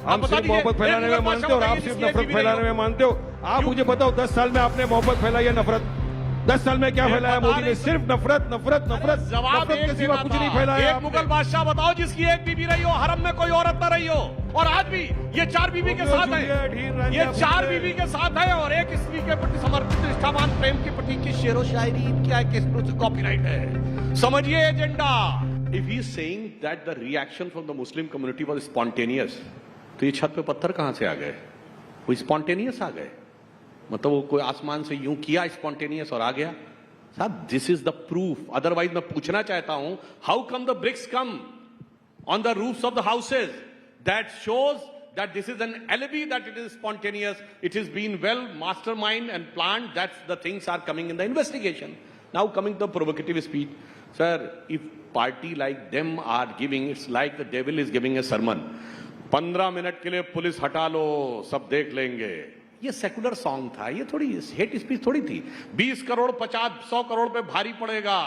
हम सिर्फ मोहब्बत फैलाने में मानते हो और आप सिर्फ नफरत फैलाने में मानते हो। आप मुझे बताओ 10 साल में आपने मोहब्बत फैलाई है नफरत? 10 साल में क्या फैलाया मोदी ने? सिर्फ नफरत नफरत नफरत। जवाब नफरत के सिवा कुछ नहीं फैलाया। एक मुगल बादशाह बताओ जिसकी एक बीवी रही हो, हरम में कोई औरत न रही हो, और आज भी ये 4 बीवी के साथ है, ये 4 बीवी के साथ है, और एक स्त्री के प्रति समर्पित निष्ठावान प्रेम के प्रतीक की शेरो शायरी क्या है, कॉपीराइट है। समझिए agenda. If he is saying that the reaction from the Muslim community was spontaneous, तो ये छत पे पत्थर कहां से आ गए? वो spontaneous आ गए? मतलब वो कोई आसमान से यूं किया spontaneous और आ गया? साहब, this is the proof. Otherwise मैं पूछना चाहता हूं, how come the bricks come on the roofs of the houses? That shows that this is an alibi that it is spontaneous. It has been well mastermind and planned. That's the things are coming in the investigation. Now coming to the provocative speech. Sir, if party like them are giving, it's like the devil is giving a sermon. 15 minute के लिए police हटा लो, सब देख लेंगे। ये secular song था, ये थोड़ी हेट स्पीच थोड़ी थी। 20 करोड़ 50-100 करोड़ पे भारी पड़ेगा,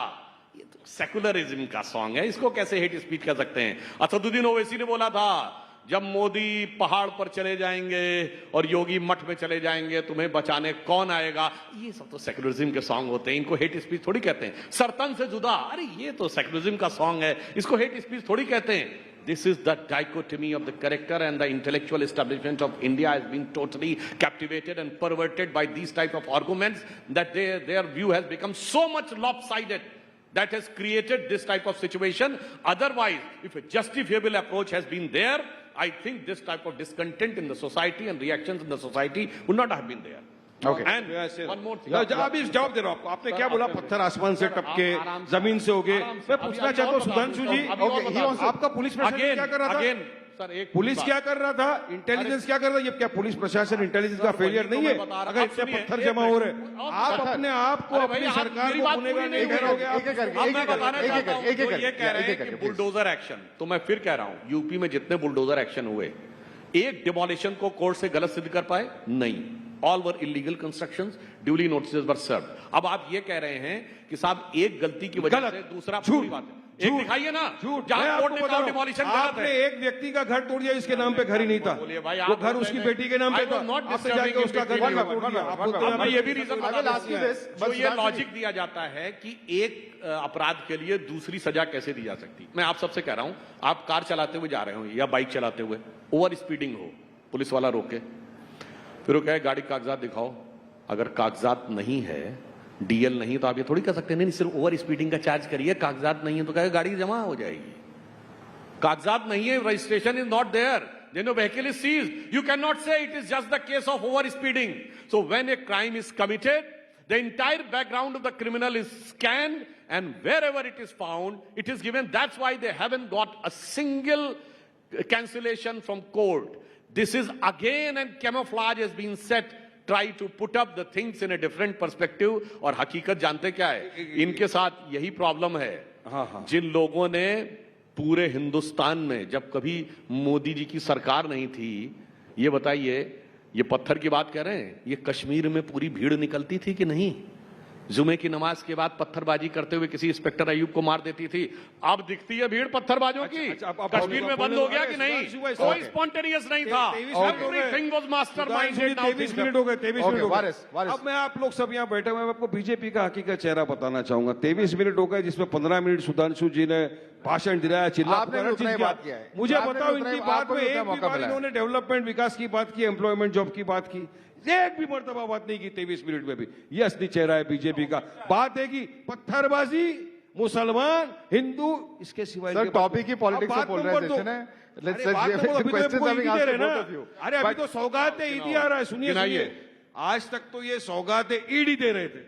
ये तो सेकुलरिज्म का सॉन्ग है, इसको कैसे हेट स्पीच कर सकते हैं? असदुद्दीन ओवैसी ने बोला था, जब मोदी पहाड़ पर चले जाएंगे और योगी मठ में चले जाएंगे, तुम्हें बचाने कौन आएगा? ये सब तो सेकुलरिज्म के सॉन्ग होते हैं, इनको हेट स्पीच थोड़ी कहते हैं। सरतन से जुदा, अरे ये तो सेकुलरिज्म का सॉन्ग है, इसको हेट स्पीच थोड़ी कहते हैं। This is the dichotomy of the character, and the intellectual establishment of India has been totally captivated and perverted by these type of arguments, that their view has become so much lopsided that has created this type of situation. Otherwise, if a justifiable approach has been there, I think this type of discontent in the society and reactions in the society would not have been there. Okay. And one more thing. अभी जवाब दे रहा हूं आपको। आपने क्या बोला? पत्थर आसमान से टपके, जमीन से उगे। मैं पूछना चाहता हूँ सुधांशु जी, आपका पुलिस प्रशासन क्या कर रहा था? पुलिस क्या कर रहा था? इंटेलिजेंस क्या कर रहा था? ये क्या पुलिस प्रशासन इंटेलिजेंस का फेलियर नहीं है? अगर इतने पत्थर जमा हो रहे, आप अपने आप को अपनी सरकार को गुनहगार नहीं करोगे? ये कह रहे हैं कि बुलडोजर एक्शन, तो मैं फिर कह रहा हूं, यूपी में जितने बुलडोजर एक्शन हुए, एक डिमोलिशन को कोर्ट से गलत सिद्ध कर पाए? नहीं। All were illegal constructions, duly notices were served. अब आप ये कह रहे हैं कि साहब एक गलती की वजह से दूसरा पूरी बात है। एक दिखाइए ना, जहां कोर्ट ने कहा डिमोलिशन गलत है। आपने एक व्यक्ति का घर तोड़ दिया, इसके नाम पे घर ही नहीं था, वो घर उसकी बेटी के नाम पे था, आपने जाके उसका घर तोड़ दिया। मैं ये भी रीजन जो ये लॉजिक दिया जाता है कि एक अपराध के लिए दूसरी सजा कैसे दी जा सकती। मैं आप सबसे कह रहा हूं, आप कार चलाते हुए जा रहे हो या बाइक चलाते हुए, ओवर स्पीडिंग हो, पुलिस वाला रोके, फिर वो कहे गाड़ी कागजात दिखाओ, अगर कागजात नहीं है, डीएल नहीं, तो आप ये थोड़ी कह सकते नहीं सिर्फ ओवर स्पीडिंग का चार्ज करिए, कागजात नहीं है तो कहे गाड़ी जमा हो जाएगी। कागजात नहीं है, registration is not there, then your vehicle is seized. You cannot say it is just the case of over speeding. So when a crime is committed, the entire background of the criminal is scanned, and wherever it is found, it is given. That's why they haven't got a single cancellation from court. This is again, and camouflage has been set, try to put up the things in a different perspective. और हकीकत जानते क्या है, इनके साथ यही problem है। जिन लोगों ने पूरे हिंदुस्तान में, जब कभी मोदी जी की सरकार नहीं थी, ये बताइए, ये पत्थर की बात कह रहे हैं, ये कश्मीर में पूरी भीड़ निकलती थी कि नहीं? जुमे की नमाज के बाद पत्थरबाजी करते हुए किसी इंस्पेक्टर अयूब को मार देती थी। अब दिखती है भीड़ पत्थरबाजों की। कश्मीर में बंद हो गया कि नहीं? कोई स्पॉन्टेनियस नहीं था, एवरीथिंग वाज मास्टरमाइंडेड। 23 मिनट हो गए, 23 मिनट हो गए। अब मैं आप लोग सब यहाँ बैठे हुए, मैं आपको बीजेपी का हकीकत चेहरा बताना चाहूंगा। 23 मिनट हो गए, जिसमें 15 मिनट सुधांशु जी ने भाषण दिलाया, चिल्ला किया। मुझे बताओ, इनकी बात में एक भी बार इन्होंने डेवलपमेंट, विकास की बात की, एम्प्लॉयमेंट, जॉब की बात की? एक भी मर्तबा बात नहीं की 23 मिनट में भी। ये असली चेहरा है बीजेपी का। बात है कि पत्थरबाजी, मुसलमान, हिंदू, इसके सिवाय टॉपिक की पॉलिटिक्स से बोल रहे हैं। अरे अभी तो सौगात ईडी आ रहा है, सुनिए। आज तक तो ये सौगात ईडी दे रहे थे,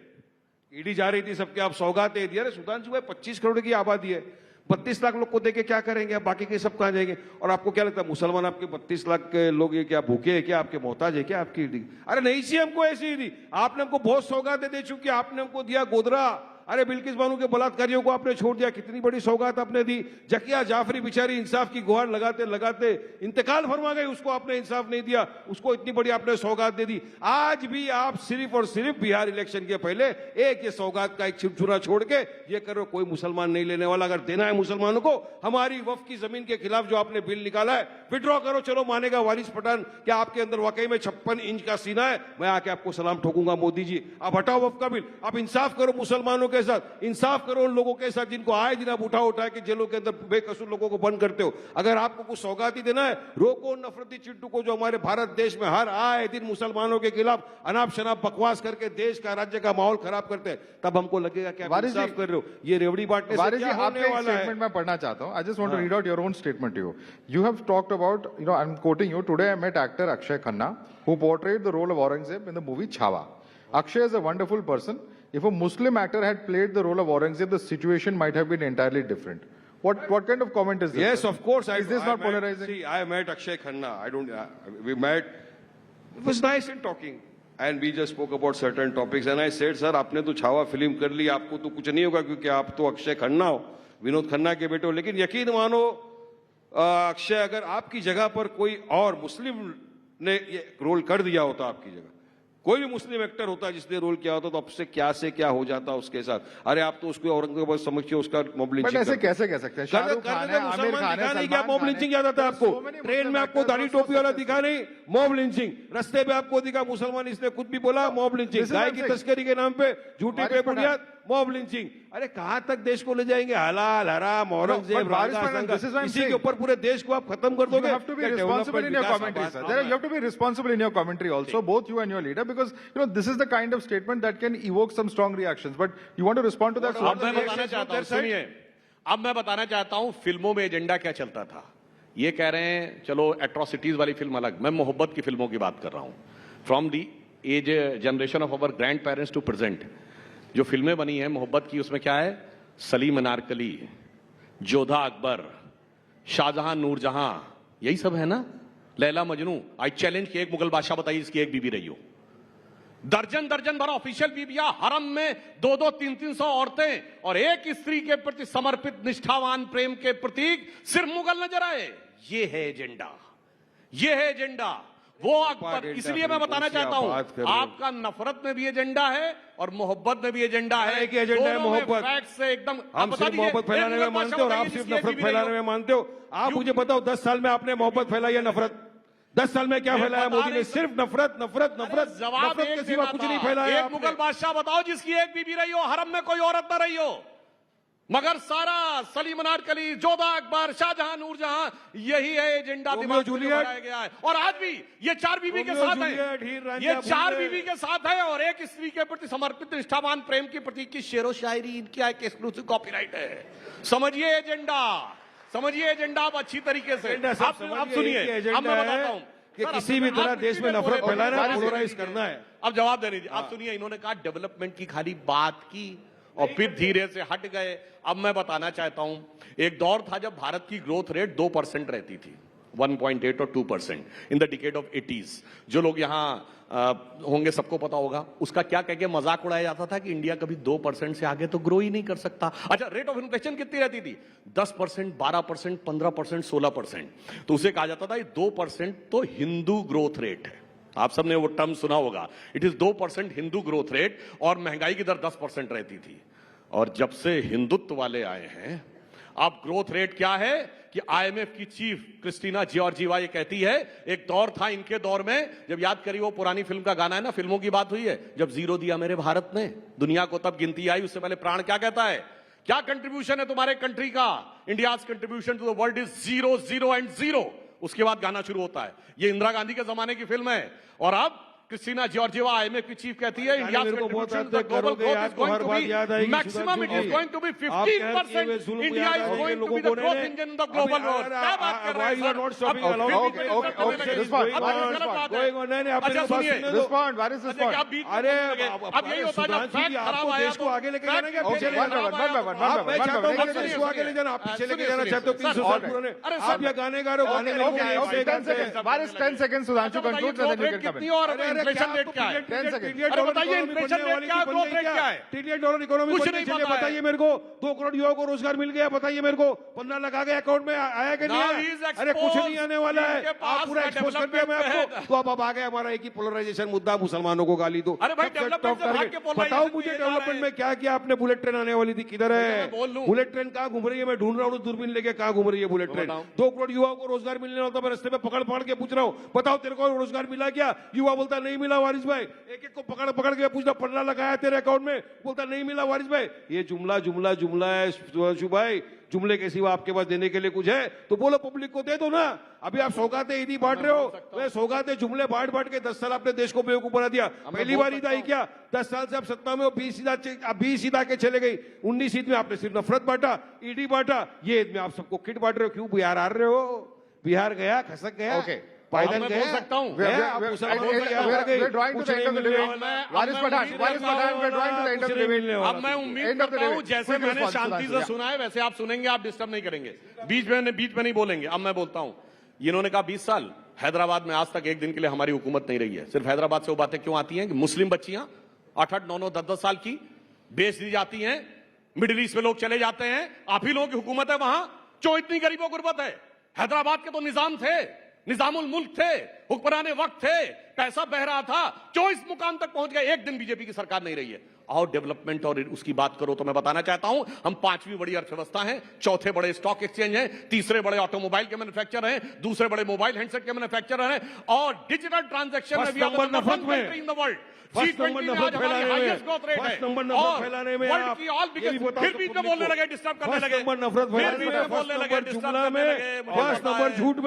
ईडी जा रही थी सबके, आप सौगात दिया। अरे सुधांशु भाई, 25 करोड़ की आबादी है, 32 लाख लोग को देके क्या करेंगे? अब बाकी के सब कहां जाएंगे? और आपको क्या लगता है मुसलमान आपके 32 लाख के लोग ये क्या भूखे हैं क्या? आपके मोहताज है क्या आपकी ईडी? अरे नहीं सी हमको ऐसी ईडी, आपने हमको बहुत सौगातें दे चुकी, आपने हमको दिया गोदरा, अरे बिल्किस बानो के बलात्कारियों को आपने छोड़ दिया, कितनी बड़ी सौगात आपने दी। जकिया जाफरी बेचारी इंसाफ की गुहार लगाते लगाते इंतकाल फरमा गई, उसको आपने इंसाफ नहीं दिया, उसको इतनी बड़ी आपने सौगात दे दी। आज भी आप सिर्फ और सिर्फ बिहार इलेक्शन के पहले एक ये सौगात का एक छिपछुरा छोड़ के ये करो, कोई मुसलमान नहीं लेने वाला। अगर देना है मुसलमानों को हमारी वक्फ की जमीन के खिलाफ जो आपने बिल निकाला है, विड्रॉ करो। चलो मानेगा वारिस पठान, क्या आपके अंदर वाकई में 56 इंच का सीना है? मैं आके आपको सलाम ठोकूंगा मोदी जी। आप हटाओ वक्फ का बिल, आप इंसाफ करो मुसलमानों के साथ, इंसाफ करो उन लोगों के साथ जिनको आए दिन आप उठा के जेलों के अंदर बेकसूर लोगों को बंद करते हो। अगर आपको कुछ सौगात ही देना है, रोको नफरती चिट्टू को जो हमारे भारत देश में हर आए दिन मुसलमानों के खिलाफ अनाप शनाप बकवास करके देश का राज्य का माहौल खराब करते हैं। तब हमको लगेगा कि आप इंसाफ कर रहे हो। ये रेवड़ी बांटने से क्या होने वाला है? स्टेटमेंट मैं पढ़ना चाहता हूं। I just want to read out your own statement to you. You have talked about, I am quoting you, today I met actor Akshay Khanna who portrayed the role of Aurangzeb in the movie Chhawa. Akshay is a wonderful person. If a Muslim actor had played the role of Aurangzeb, the situation might have been entirely different. What kind of comment is this? Yes, of course. Is this not polarizing? See, I met Akshay Khanna. We met. It was nice in talking. And we just spoke about certain topics. And I said, sir, आपने तो Chhaava film कर ली, आपको तो कुछ नहीं होगा क्योंकि आप तो अक्षय खन्ना हो, विनोद खन्ना के बेटे हो। लेकिन यकीन मानो अक्षय, अगर आपकी जगह पर कोई और मुस्लिम ने ये रोल कर दिया होता, आपकी जगह कोई भी मुस्लिम एक्टर होता जिसने रोल किया होता, तो अब से क्या हो जाता उसके साथ। अरे आप तो उसको औरंगाबाद समझिए, उसका मॉब लिंचिंग ऐसे कैसे कह सकते हैं? शाहरुख खान है, आमिर खान है, नहीं, क्या मॉब लिंचिंग याद आता है आपको? ट्रेन में आपको दाढ़ी टोपी वाला दिखा नहीं, मॉब लिंचिंग। रस्ते पे आपको दिखा मुसलमान, इसने कुछ भी बोला, मॉब लिंचिंग। गाय की तस्करी के नाम पे झूठी पे बुनियाद मॉब लिंचिंग। अरे कहां तक देश को ले जाएंगे? हलाल हराम औरंगजेब इसी के ऊपर पूरे देश को आप खत्म कर दोगे। You have to be responsible in your commentary, sir. You have to be responsible in your commentary also, both you and your leader, because this is the kind of statement that can evoke some strong reactions. But you want to respond to that? अब मैं बताना चाहता हूं, सुनिए, अब मैं बताना चाहता हूं फिल्मों में एजेंडा क्या चलता था। ये कह रहे हैं चलो एट्रोसिटीज वाली फिल्म अलग, मैं मोहब्बत की फिल्मों की बात कर रहा हूं। From the age generation of our grandparents to present जो फिल्में बनी है मोहब्बत की, उसमें क्या है? सलीम अनारकली, जोधा अकबर, शाहजहां नूरजहां, यही सब है ना। लैला मजनू। आई चैलेंज कि एक मुगल बादशाह बताइए इसकी एक बीबी रही हो। दर्जन दर्जन भर ऑफिशियल बीबियां, हरम में 2-2, 300 औरतें और एक स्त्री के प्रति समर्पित निष्ठावान प्रेम के प्रतीक सिर्फ मुगल नजर आए। ये है एजेंडा, ये है एजेंडा, वो अकबर। इसलिए मैं बताना चाहता हूं, आपका नफरत में भी एजेंडा है और मोहब्बत में भी एजेंडा है। एक एजेंडा है मोहब्बत से एकदम। हम सिर्फ मोहब्बत फैलाने में मानते हो और आप सिर्फ नफरत फैलाने में मानते हो। आप मुझे बताओ 10 साल में आपने मोहब्बत फैलाई या नफरत? 10 साल में क्या फैलाया मोदी ने? सिर्फ नफरत नफरत नफरत। जवाब के सिवा कुछ नहीं फैलाया। एक मुगल बादशाह बताओ जिसकी एक बीबी रही हो, हरम में कोई औरत न रही हो। मगर सारा सलीम अनारकली, जोधा अकबर, शाहजहां नूरजहां, यही है एजेंडा दिमाग में लगाया गया है। और आज भी ये 4 बीवी के साथ है, ये 4 बीवी के साथ है और एक स्त्री के प्रति समर्पित निष्ठावान प्रेम की प्रतीक की शेरो शायरी इनकी एक एक्सक्लूसिव कॉपीराइट है। समझिए एजेंडा, समझिए एजेंडा आप अच्छी तरीके से। आप सुनिए, अब मैं बताता हूं कि किसी भी तरह देश में नफरत फैलाना, पोलराइज करना है। अब जवाब दे दीजिए। आप सुनिए, इन्होंने कहा डेवलपमेंट की खाली बात की और फिर धीरे से हट गए। अब मैं बताना चाहता हूं, एक दौर था जब भारत की ग्रोथ रेट 2% रहती थी, 1.8 और 2% in the decade of 80s। जो लोग यहां होंगे सबको पता होगा उसका क्या कह के मजाक उड़ाया जाता था कि इंडिया कभी 2% से आगे तो ग्रो ही नहीं कर सकता। अच्छा, रेट ऑफ इन्फ्लेशन कितनी रहती थी? 10%, 12%, 15%, 16%। तो उसे कहा जाता था 2% तो हिंदू ग्रोथ रेट है। आप सबने वो टर्म सुना होगा, it is 2% Hindu growth rate, और महंगाई की दर 10% रहती थी। और जब से हिंदुत्व वाले आए हैं, अब ग्रोथ रेट क्या है कि आईएमएफ की चीफ क्रिस्टीना जॉर्जिवा ये कहती है, एक दौर था इनके दौर में, जब याद करिए वो पुरानी फिल्म का गाना है ना, फिल्मों की बात हुई है, जब जीरो दिया मेरे भारत ने दुनिया को तब गिनती आई। उससे पहले प्राण क्या कहता है? क्या कंट्रीब्यूशन है तुम्हारे कंट्री का? India's contribution to the world is 0, 0 and 0। उसके बाद गाना शुरू होता है। ये इंदिरा गांधी के जमाने की फिल्म है। और अब क्रिस्टीना जॉर्जिवा आईएमएफ की चीफ कहती है, India contribution to the global growth is going to be maximum, it is going to be 15%। India is going to be the growth engine in the global world. क्या बात कर रहे हैं? अच्छा सुनिए, रिस्पॉन्ड, व्हाट इज रिस्पॉन्ड? अरे अब यही होता है जब फैक्ट खराब आया देश को आगे लेके जाना क्या पीछे ले जाना? मैं चाहता हूं कि देश को आगे ले जाना, आप पीछे लेके जाना चाहते हो 300 साल पुराने। आप ये गाने गा रहे हो, गाने 10 seconds Sudhanshu, conclude and then you can come in. Inflation rate क्या है? अरे बताइए इन्फ्लेशन रेट क्या है, ग्रोथ रेट क्या है? ट्रिलियन डॉलर इकोनॉमी कुछ नहीं पता है। बताइए मेरे को, 2 करोड़ युवाओं को रोजगार मिल गया, बताइए मेरे को, 15 लाख आ गए अकाउंट में, आया कि नहीं Now आया? he is अरे कुछ exposed. नहीं आने वाला है, इनके पास आप पूरा का एक्सपोज कर दिया मैं development आपको। तो अब आ गया हमारा एक ही पोलराइजेशन मुद्दा, मुसलमानों को गाली दो। अरे भाई, सबसे development top से भाग target। के polarization बताओ पे मुझे ये जा रहा डेवलपमेंट है। में क्या किया आपने? बुलेट ट्रेन आने वाली थी, किधर मैं है? बोल लूं। बुलेट ट्रेन कहाँ घूम रही है? मैं ढूंढ रहा हूँ दूरबीन लेके, कहाँ घूम रही है बुलेट ट्रेन? बताओ। 2 करोड़ युवाओं को रोजगार मिलने वाला था, मैं रास्ते में पकड़ पकड़ के पूछ रहा हूँ, बताओ तेरे को रोजगार मिला क्या? युवा बोलता नहीं मिला वारिस भाई। एक एक को पकड़ पकड़ के पूछना, 15 लगाया तेरे अकाउंट में, बोलता नहीं मिला वारिस भाई। ये जुमला जुमला जुमला है सुधांशु भाई, जुमले के सिवा आपके पास देने के लिए कुछ है तो बोलो, पब्लिक को दे दो ना। अभी आप सौगाते ईदी बांट रहे हो, वे सौगाते जुमले बांट बांट के 10 साल आपने देश को बेवकूफ बना दिया। पहली बार ईद आई क्या? 10 साल से आप सत्ता में हो, 20 ईद आके चले गई। 19 ईद में आपने सिर्फ नफरत बांटा, ईडी बांटा, ये ईद में आप सबको किट बांट रहे हो। क्यों बिहार आ रहे हो? बिहार गया, खसक गया, Okay. पायदन मैं गया, बोल सकता हूं। We are- गया, आप we are- मुसलमानों we को are- याद we आ are- गई, we are drawing to कुछ the end नहीं of the मिलने debate. वाला। Waris Pathan, we are drawing to the end of the debate. अब मैं उम्मीद End of the करता हूं debate. जैसे Quick मैंने response, शांति Sudhanshu, से सुना है वैसे आप सुनेंगे, आप डिस्टर्ब नहीं करेंगे, बीच में नहीं बोलेंगे। अब मैं बोलता हूं, इन्होंने कहा 20 साल, हैदराबाद में आज तक एक दिन के लिए हमारी हुकूमत नहीं रही है। सिर्फ हैदराबाद से वो बातें क्यों आती हैं कि मुस्लिम बच्चियां 8-8, 9-9, 10-10 साल की बेच दी जाती हैं, मिडिल ईस्ट में लोग चले जाते हैं, आप ही लोगों की हुकूमत है वहां। क्यों इतनी गरीबों गुर्बत है? हैदराबाद के तो निजाम थे, निजामुल मुल्क थे, हुक्मराने वक्त थे, पैसा बह रहा था, क्यों इस मुकाम तक पहुंच गए? एक दिन बीजेपी की सरकार नहीं रही है। और डेवलपमेंट और उसकी बात करो तो मैं बताना चाहता हूं, हम 5वीं बड़ी अर्थव्यवस्था हैं, 4थे बड़े स्टॉक एक्सचेंज हैं, 3रे बड़े ऑटोमोबाइल के मैन्युफैक्चरर हैं, 2रे बड़े मोबाइल हैंडसेट के मैन्युफैक्चरर हैं, और डिजिटल ट्रांजैक्शन में फर्स्ट भी आप नंबर नफरत में। In the world. First number G20 में नफरत आज हमारी फैलाने में, हाईएस्ट ग्रोथ रेट है। फर्स्ट नंबर नफरत और फैलाने में वर्ल्ड आप की ऑल ये भी बिगेस्ट, बताओ फिर तो बीच में पब्लिक बोलने को। लगे, डिस्टर्ब करने फर्स्ट लगे, नंबर नफरत फिर फैलाने बीच में, में फर्स्ट बोलने लगे, नंबर डिस्टर्ब जुमला करने में, लगे, मुझे फर्स्ट पता नंबर है। झूठ में।